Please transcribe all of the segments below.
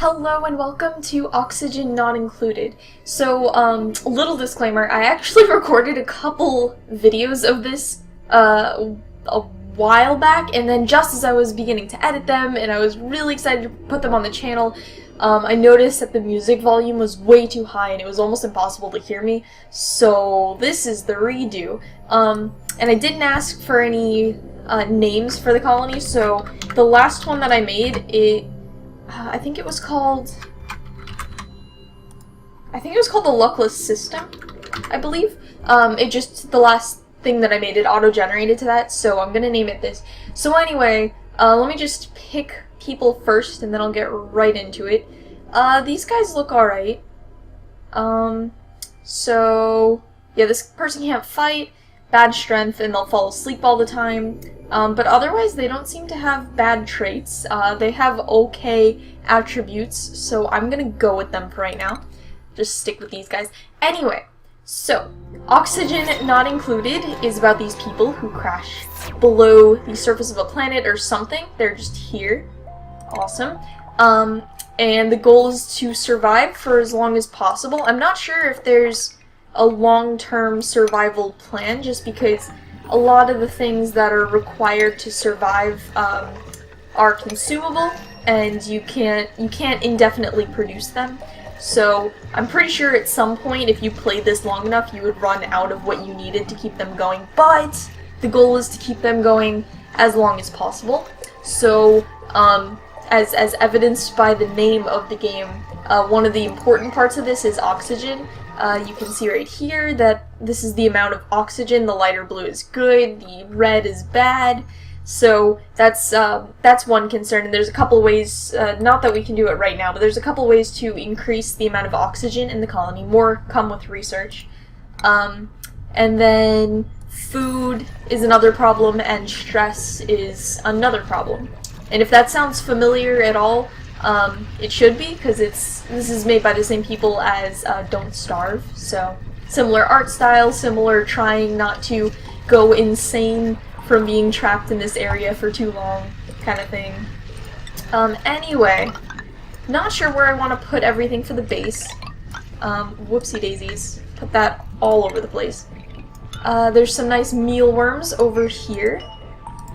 Hello and welcome to Oxygen Not Included. So, a little disclaimer, I actually recorded a couple videos of this, a while back, and then just as I was beginning to edit them, and I was really excited to put them on the channel, I noticed that the music volume was way too high and it was almost impossible to hear me, so this is the redo. And I didn't ask for any, names for the colony, so the last one that I made, I think it was called the Luckless system, I believe. The last thing that I made, it auto-generated to that, so I'm gonna name it this. So anyway, let me just pick people first, and then I'll get right into it. These guys look alright. So, yeah, this person can't fight, bad strength, and they'll fall asleep all the time. But otherwise, they don't seem to have bad traits. They have okay attributes, so I'm gonna go with them for right now. Just stick with these guys. Anyway, so, Oxygen Not Included is about these people who crash below the surface of a planet or something. They're just here. Awesome. And the goal is to survive for as long as possible. I'm not sure if there's a long-term survival plan, just because a lot of the things that are required to survive are consumable, and you can't indefinitely produce them. So I'm pretty sure at some point, if you played this long enough, you would run out of what you needed to keep them going. But the goal is to keep them going as long as possible. So as evidenced by the name of the game, one of the important parts of this is oxygen. You can see right here that this is the amount of oxygen. The lighter blue is good, the red is bad. So that's one concern, and there's a couple ways, not that we can do it right now, but there's a couple ways to increase the amount of oxygen in the colony. More come with research. And then food is another problem, and stress is another problem. And if that sounds familiar at all, it should be, because this is made by the same people as Don't Starve, so similar art style, similar trying not to go insane from being trapped in this area for too long kind of thing. Anyway, not sure where I want to put everything for the base. Whoopsie daisies. Put that all over the place. There's some nice mealworms over here.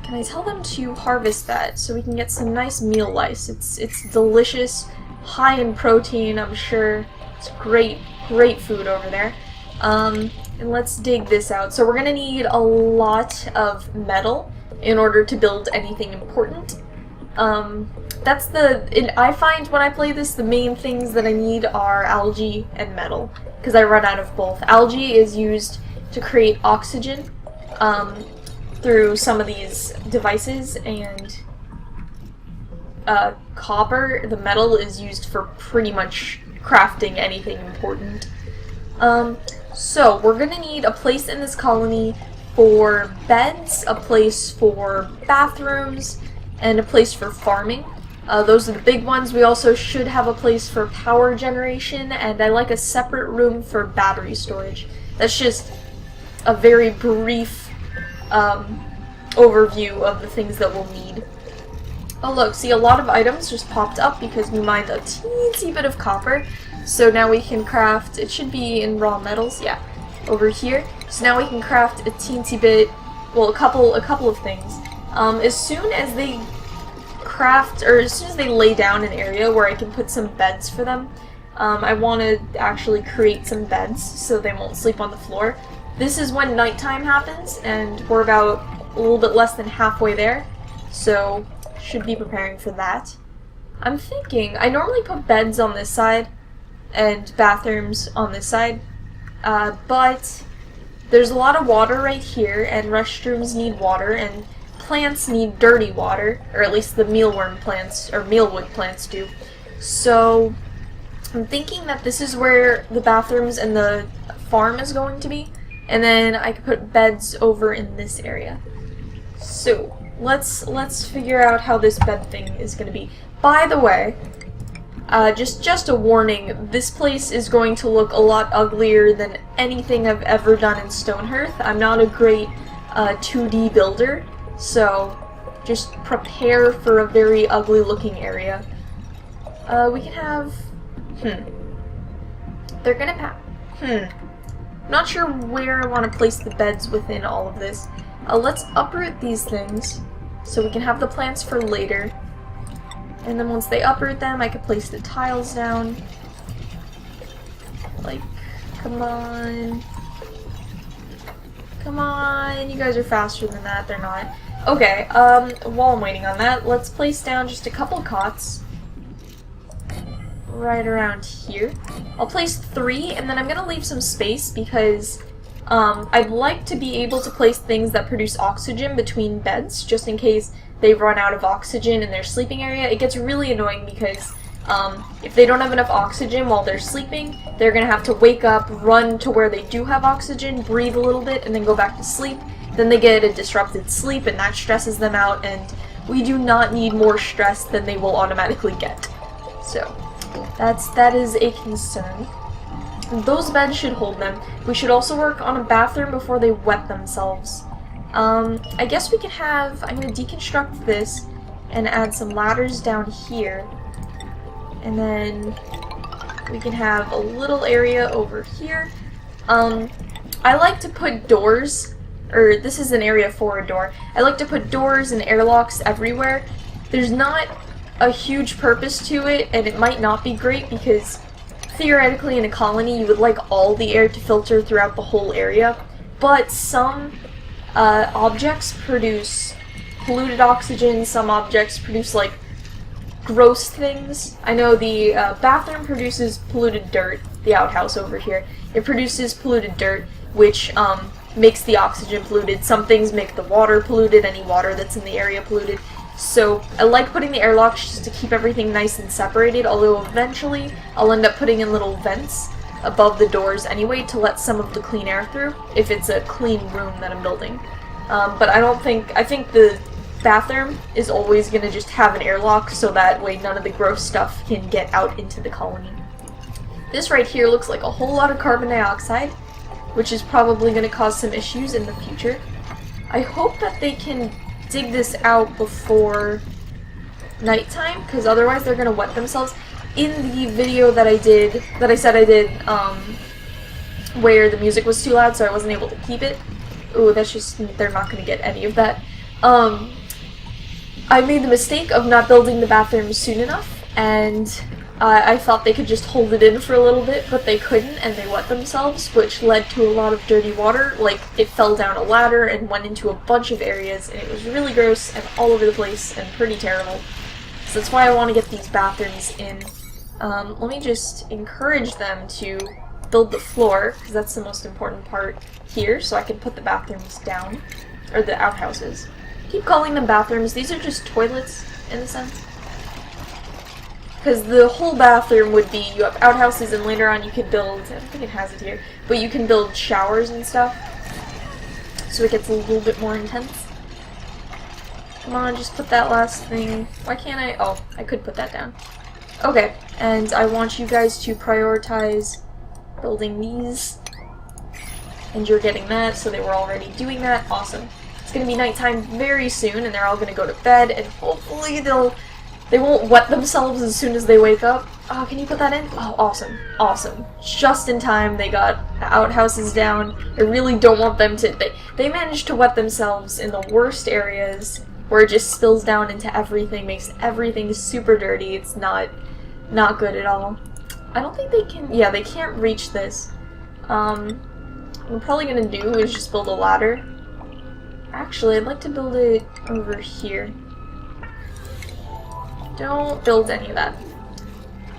Can I tell them to harvest that so we can get some nice meal lice? It's delicious, high in protein, I'm sure. It's great food over there. And let's dig this out. So we're gonna need a lot of metal in order to build anything important. I find when I play this, the main things that I need are algae and metal, because I run out of both. Algae is used to create oxygen, through some of these devices, and copper, the metal, is used for pretty much crafting anything important. So we're gonna need a place in this colony for beds, a place for bathrooms, and a place for farming. Those are the big ones. We also should have a place for power generation, and I like a separate room for battery storage. That's just a very brief overview of the things that we'll need. Oh look, see, a lot of items just popped up because we mined a teensy bit of copper. So now we can craft, it should be in raw metals, yeah, over here. So now we can craft a teensy bit, well, a couple of things. As soon as they craft, or as soon as they lay down an area where I can put some beds for them, I want to actually create some beds so they won't sleep on the floor. This is when nighttime happens, and we're about a little bit less than halfway there, so should be preparing for that. I'm thinking, I normally put beds on this side and bathrooms on this side, but there's a lot of water right here, and restrooms need water, and plants need dirty water, or at least the mealworm plants, or mealwood plants do. So I'm thinking that this is where the bathrooms and the farm is going to be, and then I could put beds over in this area. So let's figure out how this bed thing is going to be. By the way, just a warning, this place is going to look a lot uglier than anything I've ever done in Stonehearth. I'm not a great 2D builder, so just prepare for a very ugly looking area. We can have... They're gonna Not sure where I want to place the beds within all of this. Let's uproot these things so we can have the plants for later. And then once they uproot them, I could place the tiles down. Like, come on. Come on, you guys are faster than that, they're not. Okay, while I'm waiting on that, let's place down just a couple cots. Right around here. I'll place 3, and then I'm gonna leave some space because I'd like to be able to place things that produce oxygen between beds, just in case they run out of oxygen in their sleeping area. It gets really annoying because if they don't have enough oxygen while they're sleeping, they're gonna have to wake up, run to where they do have oxygen, breathe a little bit, and then go back to sleep. Then they get a disrupted sleep, and that stresses them out, and we do not need more stress than they will automatically get. So, that is a concern. Those beds should hold them. We should also work on a bathroom before they wet themselves. I guess we can have... I'm going to deconstruct this and add some ladders down here. And then we can have a little area over here. I like to put doors, or this is an area for a door. I like to put doors and airlocks everywhere. There's not a huge purpose to it, and it might not be great because theoretically in a colony you would like all the air to filter throughout the whole area, but some objects produce polluted oxygen, some objects produce like gross things. I know the bathroom produces polluted dirt, the outhouse over here. It produces polluted dirt, which makes the oxygen polluted. Some things make the water polluted, any water that's in the area polluted. So I like putting the airlocks just to keep everything nice and separated, although eventually I'll end up putting in little vents above the doors anyway to let some of the clean air through, if it's a clean room that I'm building. But I think the bathroom is always going to just have an airlock so that way none of the gross stuff can get out into the colony. This right here looks like a whole lot of carbon dioxide, which is probably going to cause some issues in the future. I hope that they can dig this out before nighttime, because otherwise they're going to wet themselves. In the video that I said I did, where the music was too loud so I wasn't able to keep it. Ooh, that's just, they're not going to get any of that. I made the mistake of not building the bathroom soon enough, and I thought they could just hold it in for a little bit, but they couldn't, and they wet themselves, which led to a lot of dirty water. Like, it fell down a ladder and went into a bunch of areas, and it was really gross and all over the place and pretty terrible. So that's why I want to get these bathrooms in. Let me just encourage them to build the floor, because that's the most important part here, so I can put the bathrooms down, or the outhouses. I keep calling them bathrooms. These are just toilets, in a sense. Because the whole bathroom would be, you have outhouses, and later on you could build, I don't think it has it here, but you can build showers and stuff, so it gets a little bit more intense. Come on, just put that last thing. Why can't I? Oh, I could put that down. Okay, and I want you guys to prioritize building these, and you're getting that, so they were already doing that. Awesome. It's going to be nighttime very soon, and they're all going to go to bed, and hopefully they won't wet themselves as soon as they wake up. Oh, can you put that in? Oh, awesome. Awesome. Just in time, they got outhouses down. I really don't want them to... They managed to wet themselves in the worst areas, where it just spills down into everything, makes everything super dirty. It's not good at all. I don't think they can... Yeah, they can't reach this. What I'm probably going to do is just build a ladder. Actually, I'd like to build it over here. Don't build any of that.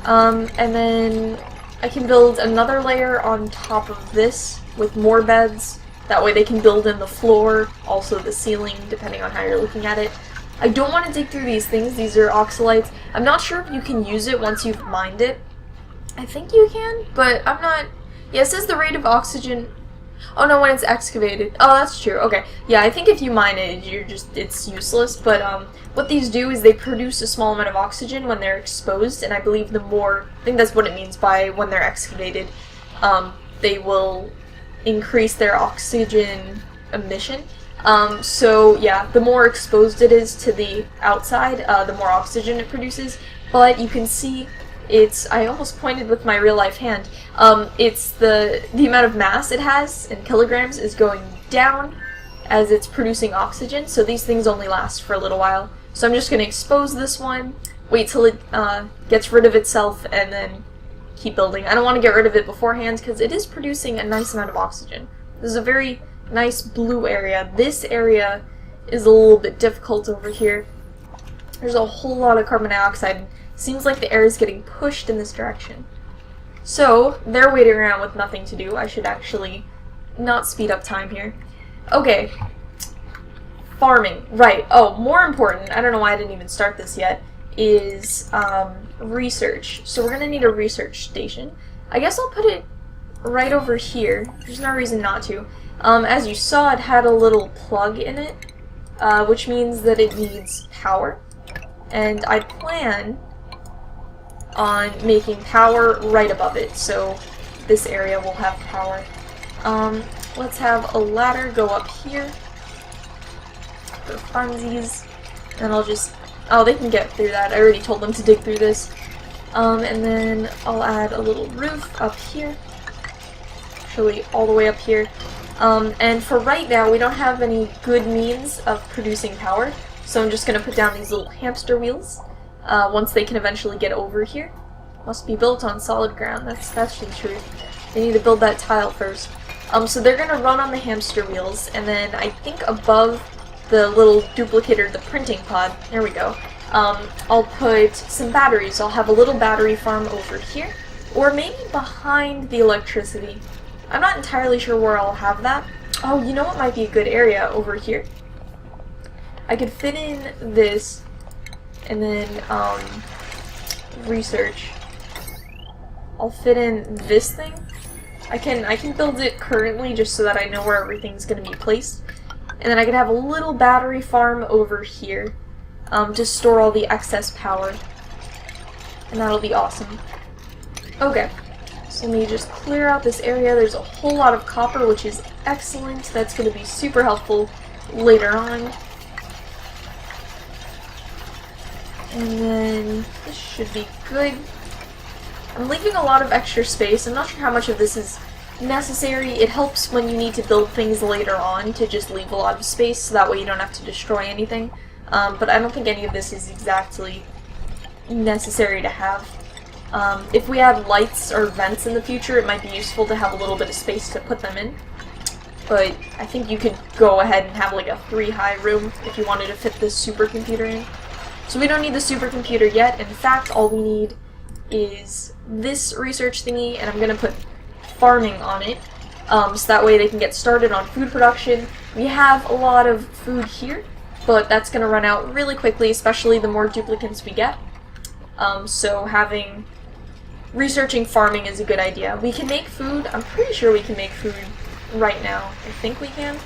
And then I can build another layer on top of this with more beds. That way they can build in the floor, also the ceiling, depending on how you're looking at it. I don't want to dig through these things. These are oxalites. I'm not sure if you can use it once you've mined it. I think you can, but I'm not... Yeah, it says the rate of oxygen... Oh no, when it's excavated. Oh, that's true. Okay. Yeah, I think if you mine it, it's useless, but what these do is they produce a small amount of oxygen when they're exposed, and I believe the more... I think that's what it means by when they're excavated. They will increase their oxygen emission. So yeah, the more exposed it is to the outside, the more oxygen it produces. but you can see it's, I almost pointed with my real life hand, it's the amount of mass it has in kilograms is going down as it's producing oxygen, so these things only last for a little while. So I'm just going to expose this one, wait till it gets rid of itself, and then keep building. I don't want to get rid of it beforehand because it is producing a nice amount of oxygen. This is a very nice blue area. This area is a little bit difficult over here. There's a whole lot of carbon dioxide. Seems like the air is getting pushed in this direction. So, they're waiting around with nothing to do. I should actually not speed up time here. Okay. Farming. Right. Oh, more important, I don't know why I didn't even start this yet, is research. So we're going to need a research station. I guess I'll put it right over here. There's no reason not to. As you saw, it had a little plug in it, which means that it needs power. And I plan on making power right above it, so this area will have power. Let's have a ladder go up here for funsies, and I'll just, oh, they can get through that. I already told them to dig through this. And then I'll add a little roof up here, actually all the way up here. And for right now, we don't have any good means of producing power, so I'm just going to put down these little hamster wheels. Once they can eventually get over here. Must be built on solid ground. That's the truth. They need to build that tile first. So they're gonna run on the hamster wheels, and then I think above the little duplicator, the printing pod, there we go, I'll put some batteries. I'll have a little battery farm over here, or maybe behind the electricity. I'm not entirely sure where I'll have that. Oh, you know what might be a good area over here? I could fit in this, and then, research. I'll fit in this thing. I can build it currently just so that I know where everything's going to be placed. And then I could have a little battery farm over here to store all the excess power. And that'll be awesome. Okay, so let me just clear out this area. There's a whole lot of copper, which is excellent. That's going to be super helpful later on. And then this should be good. I'm leaving a lot of extra space. I'm not sure how much of this is necessary. It helps when you need to build things later on to just leave a lot of space so that way you don't have to destroy anything. But I don't think any of this is exactly necessary to have. If we had lights or vents in the future, it might be useful to have a little bit of space to put them in. But I think you could go ahead and have like a 3-high room if you wanted to fit this supercomputer in. So we don't need the supercomputer yet. In fact, all we need is this research thingy, and I'm going to put farming on it, so that way they can get started on food production. We have a lot of food here, but that's going to run out really quickly, especially the more duplicants we get. So researching farming is a good idea. We can make food. I'm pretty sure we can make food right now. I think we can.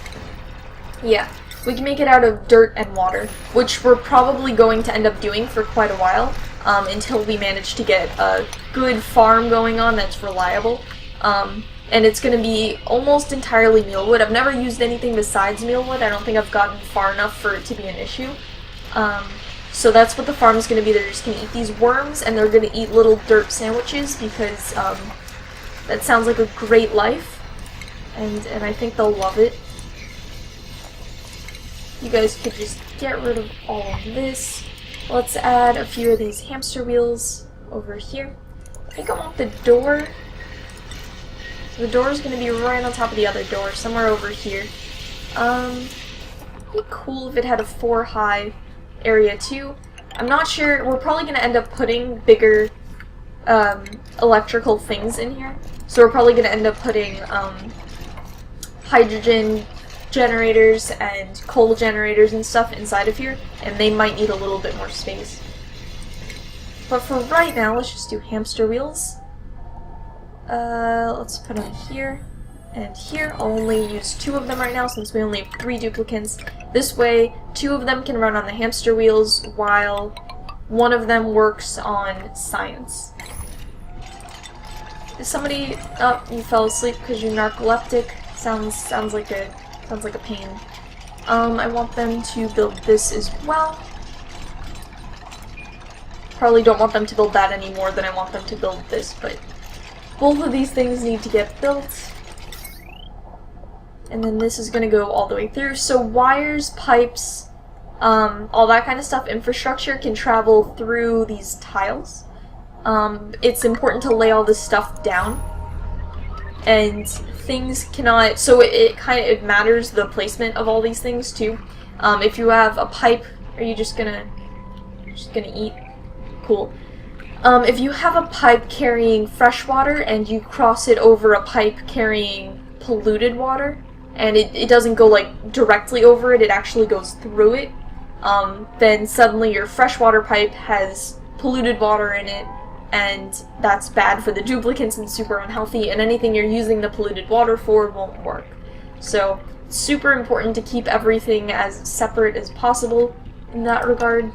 Yeah. We can make it out of dirt and water, which we're probably going to end up doing for quite a while, until we manage to get a good farm going on that's reliable. And it's going to be almost entirely mealwood. I've never used anything besides mealwood. I don't think I've gotten far enough for it to be an issue. So that's what the farm is going to be. They're just going to eat these worms, and they're going to eat little dirt sandwiches because that sounds like a great life, and I think they'll love it. You guys could just get rid of all of this. Let's add a few of these hamster wheels over here. I think I want the door. The door is going to be right on top of the other door, somewhere over here. It'd be cool if it had a 4-high area too. I'm not sure. We're probably going to end up putting bigger electrical things in here. So we're probably going to end up putting hydrogen generators and coal generators and stuff inside of here, and they might need a little bit more space. But for right now, let's just do hamster wheels. Let's put them here and here. I'll only use 2 of them right now since we only have 3 duplicants. This way, 2 of them can run on the hamster wheels while 1 of them works on science. Is somebody... Oh, you fell asleep because you're narcoleptic. Sounds like a pain. I want them to build this as well. Probably don't want them to build that any more than I want them to build this, but both of these things need to get built. And then this is going to go all the way through. So wires, pipes, all that kind of stuff, infrastructure can travel through these tiles. It's important to lay all this stuff down. And things cannot, so it matters the placement of all these things too. If you have a pipe, are you just gonna eat? Cool. If you have a pipe carrying fresh water and you cross it over a pipe carrying polluted water, and it doesn't go like directly over it, it actually goes through it, then suddenly your freshwater pipe has polluted water in it, and that's bad for the duplicants and super unhealthy, and anything you're using the polluted water for won't work. So it's super important to keep everything as separate as possible in that regard.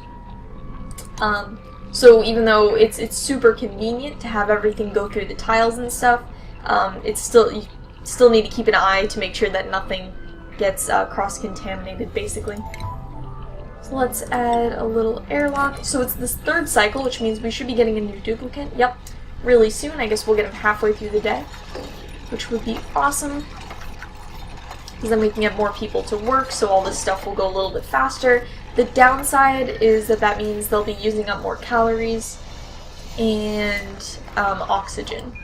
So even though it's super convenient to have everything go through the tiles and stuff, you still need to keep an eye to make sure that nothing gets cross-contaminated, basically. So let's add a little airlock. So it's this third cycle, which means we should be getting a new duplicant. Yep, really soon. I guess we'll get him halfway through the day, which would be awesome. Because then we can get more people to work, so all this stuff will go a little bit faster. The downside is that means they'll be using up more calories and oxygen.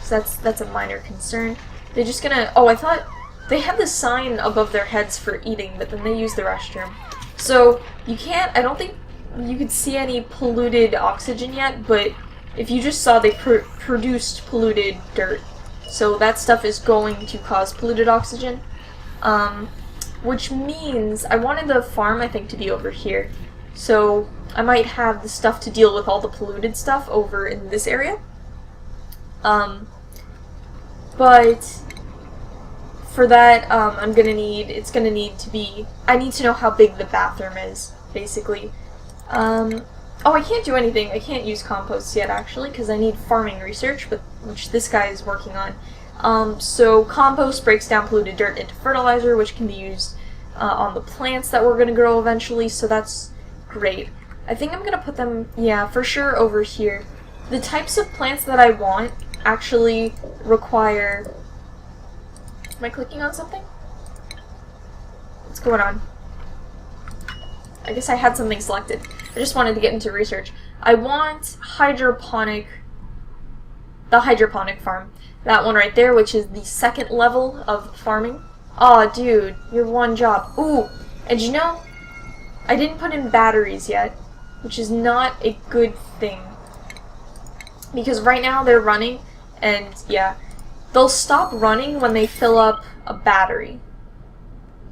So that's a minor concern. They're just gonna... Oh, I thought they had the sign above their heads for eating, but then they use the restroom. So you can't... I don't think you could see any polluted oxygen yet, but if you just saw, they produced polluted dirt. So that stuff is going to cause polluted oxygen. Which means I wanted the farm, I think, to be over here. So I might have the stuff to deal with all the polluted stuff over in this area. But for that, it's gonna need to be, I need to know how big the bathroom is, basically. Oh, I can't do anything. I can't use compost yet, actually, because I need farming research, which this guy is working on. So compost breaks down polluted dirt into fertilizer, which can be used on the plants that we're going to grow eventually, so that's great. I think I'm going to put them, yeah, for sure over here. The types of plants that I want actually require... Am I clicking on something? What's going on? I guess I had something selected. I just wanted to get into research. I want the hydroponic farm. That one right there, which is the second level of farming. Aw, dude, your one job. Ooh, and you know, I didn't put in batteries yet, which is not a good thing. Because right now they're running, and yeah, they'll stop running when they fill up a battery.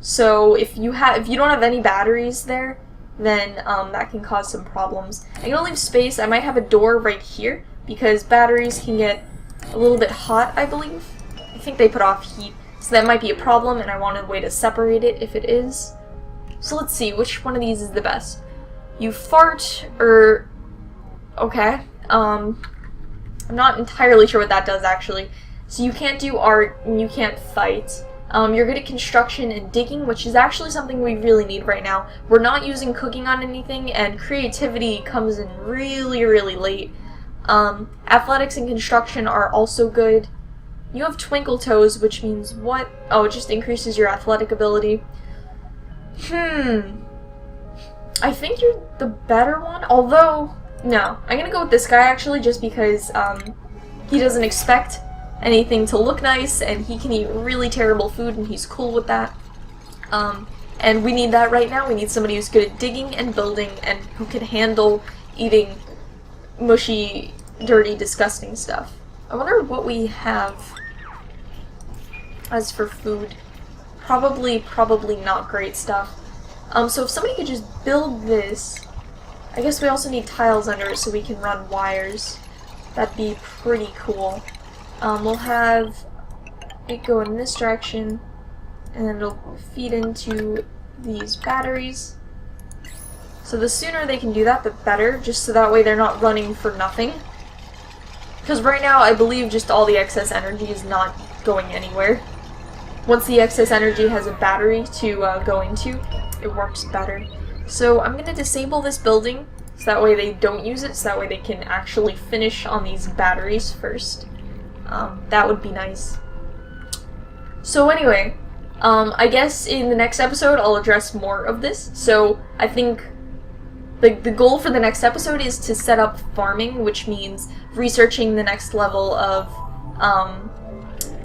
So if you don't have any batteries there, then that can cause some problems. I'm gonna leave space. I might have a door right here because batteries can get a little bit hot, I believe. I think they put off heat, so that might be a problem, and I want a way to separate it if it is. So let's see, which one of these is the best? You fart, or... Okay. I'm not entirely sure what that does, actually. So you can't do art, and you can't fight. You're good at construction and digging, which is actually something we really need right now. We're not using cooking on anything, and creativity comes in really, really late. Athletics and construction are also good. You have twinkle toes, which means what? Oh, it just increases your athletic ability. I think you're the better one, although, no. I'm gonna go with this guy, actually, just because, he doesn't expect anything to look nice, and he can eat really terrible food, and he's cool with that. And we need that right now. We need somebody who's good at digging and building, and who can handle eating mushy, dirty, disgusting stuff. I wonder what we have as for food. Probably not great stuff. So if somebody could just build this, I guess we also need tiles under it so we can run wires. That'd be pretty cool. We'll have it go in this direction, and then it'll feed into these batteries. So the sooner they can do that, the better, just so that way they're not running for nothing. Because right now, I believe just all the excess energy is not going anywhere. Once the excess energy has a battery to go into, it works better. So I'm going to disable this building so that way they don't use it, so that way they can actually finish on these batteries first. That would be nice. So anyway, I guess in the next episode I'll address more of this. So I think the goal for the next episode is to set up farming, which means researching the next level of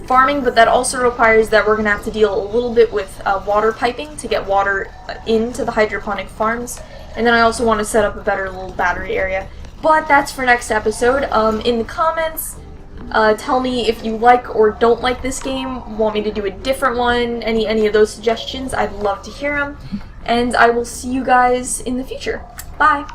farming, but that also requires that we're going to have to deal a little bit with water piping to get water into the hydroponic farms, and then I also want to set up a better little battery area. But that's for next episode. In the comments, tell me if you like or don't like this game, want me to do a different one, any of those suggestions. I'd love to hear them, and I will see you guys in the future. Bye!